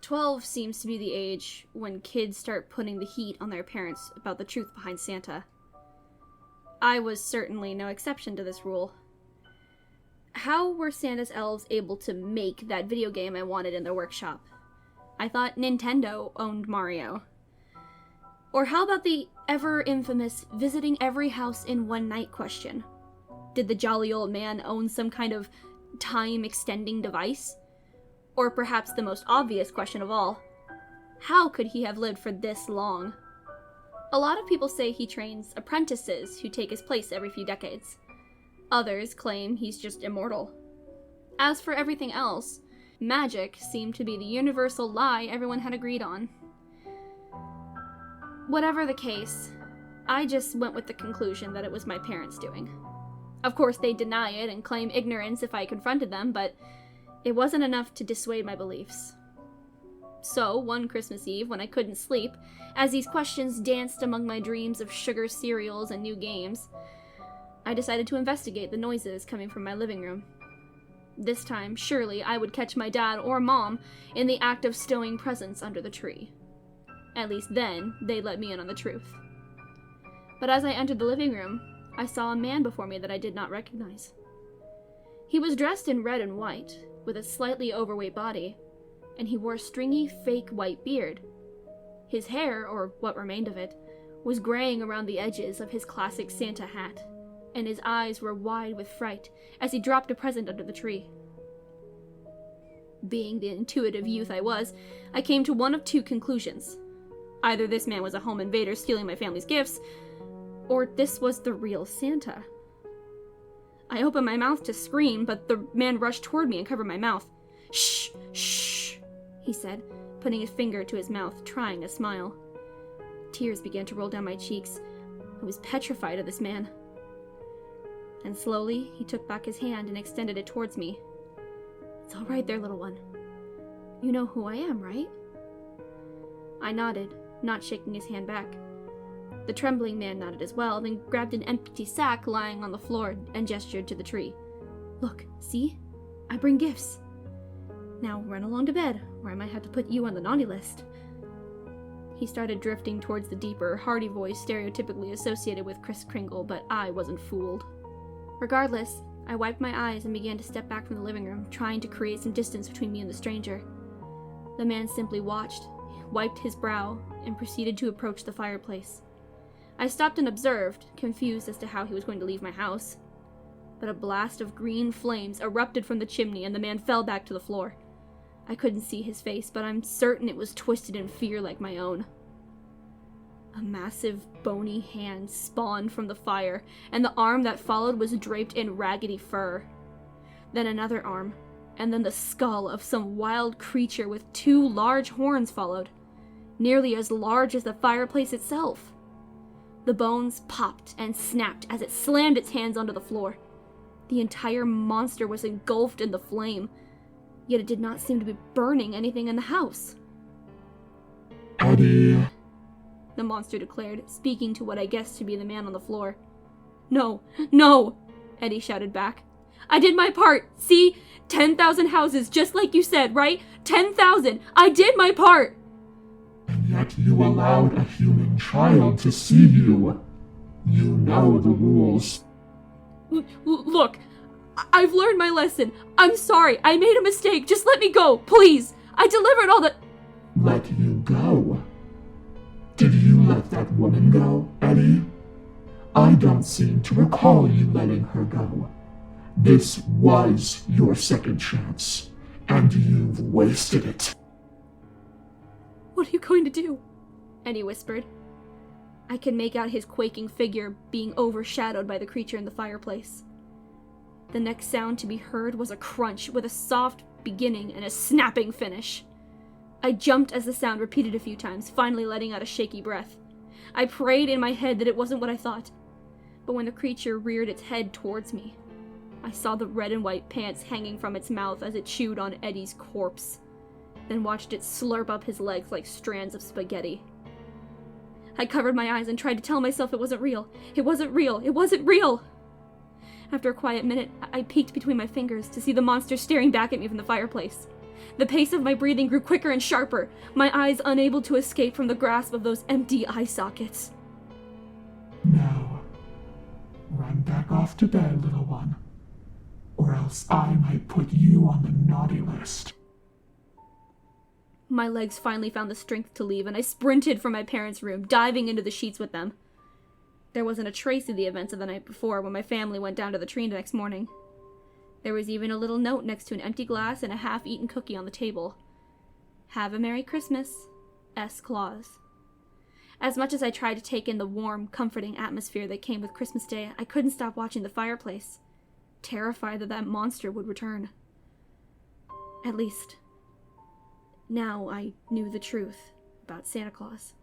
12 seems to be the age when kids start putting the heat on their parents about the truth behind Santa. I was certainly no exception to this rule. How were Santa's elves able to make that video game I wanted in their workshop? I thought Nintendo owned Mario. Or how about the ever-infamous visiting every house in one night question? Did the jolly old man own some kind of time-extending device? Or perhaps the most obvious question of all, how could he have lived for this long? A lot of people say he trains apprentices who take his place every few decades. Others claim he's just immortal. As for everything else, magic seemed to be the universal lie everyone had agreed on. Whatever the case, I just went with the conclusion that it was my parents' doing. Of course, they'd deny it and claim ignorance if I confronted them, but it wasn't enough to dissuade my beliefs. So, one Christmas Eve, when I couldn't sleep, as these questions danced among my dreams of sugar cereals and new games, I decided to investigate the noises coming from my living room. This time, surely, I would catch my dad or mom in the act of stowing presents under the tree. At least then, they'd let me in on the truth. But as I entered the living room, I saw a man before me that I did not recognize. He was dressed in red and white, with a slightly overweight body, and he wore a stringy, fake white beard. His hair, or what remained of it, was graying around the edges of his classic Santa hat, and his eyes were wide with fright as he dropped a present under the tree. Being the intuitive youth I was, I came to one of two conclusions. Either this man was a home invader stealing my family's gifts, or this was the real Santa. I opened my mouth to scream, but the man rushed toward me and covered my mouth. "Shh, shh," he said, putting his finger to his mouth, trying a smile. Tears began to roll down my cheeks. I was petrified of this man. And slowly, he took back his hand and extended it towards me. "It's all right there, little one. You know who I am, right?" I nodded, not shaking his hand back. The trembling man nodded as well, then grabbed an empty sack lying on the floor and gestured to the tree. "Look, see? I bring gifts. Now run along to bed, or I might have to put you on the naughty list." He started drifting towards the deeper, hearty voice stereotypically associated with Kris Kringle, but I wasn't fooled. Regardless, I wiped my eyes and began to step back from the living room, trying to create some distance between me and the stranger. The man simply watched, wiped his brow, and proceeded to approach the fireplace. I stopped and observed, confused as to how he was going to leave my house. But a blast of green flames erupted from the chimney and the man fell back to the floor. I couldn't see his face, but I'm certain it was twisted in fear like my own. A massive, bony hand spawned from the fire, and the arm that followed was draped in raggedy fur. Then another arm, and then the skull of some wild creature with two large horns followed, nearly as large as the fireplace itself. The bones popped and snapped as it slammed its hands onto the floor. The entire monster was engulfed in the flame, yet it did not seem to be burning anything in the house. "Eddie," the monster declared, speaking to what I guessed to be the man on the floor. "No, no," Eddie shouted back. "I did my part. See? 10,000 houses, just like you said, right? 10,000! I did my part!" "And yet you allowed a human child to see you. You know the rules." Look, I've learned my lesson. I'm sorry. I made a mistake. Just let me go, please. I delivered all the— "Let you go? Did you let that woman go, Eddie? I don't seem to recall you letting her go. This was your second chance, and you've wasted it." "What are you going to do?" Eddie whispered. I could make out his quaking figure being overshadowed by the creature in the fireplace. The next sound to be heard was a crunch with a soft beginning and a snapping finish. I jumped as the sound repeated a few times, finally letting out a shaky breath. I prayed in my head that it wasn't what I thought. But when the creature reared its head towards me, I saw the red and white pants hanging from its mouth as it chewed on Eddie's corpse, then watched it slurp up his legs like strands of spaghetti. I covered my eyes and tried to tell myself it wasn't real. It wasn't real. It wasn't real. After a quiet minute, I peeked between my fingers to see the monster staring back at me from the fireplace. The pace of my breathing grew quicker and sharper, my eyes unable to escape from the grasp of those empty eye sockets. Now, run back off to bed, little one, or else I might put you on the naughty list. My legs finally found the strength to leave, and I sprinted from my parents' room, diving into the sheets with them. There wasn't a trace of the events of the night before when my family went down to the tree the next morning. There was even a little note next to an empty glass and a half-eaten cookie on the table. "Have a Merry Christmas, S. Claus." As much as I tried to take in the warm, comforting atmosphere that came with Christmas Day, I couldn't stop watching the fireplace, terrified that that monster would return. At least, now I knew the truth about Santa Claus.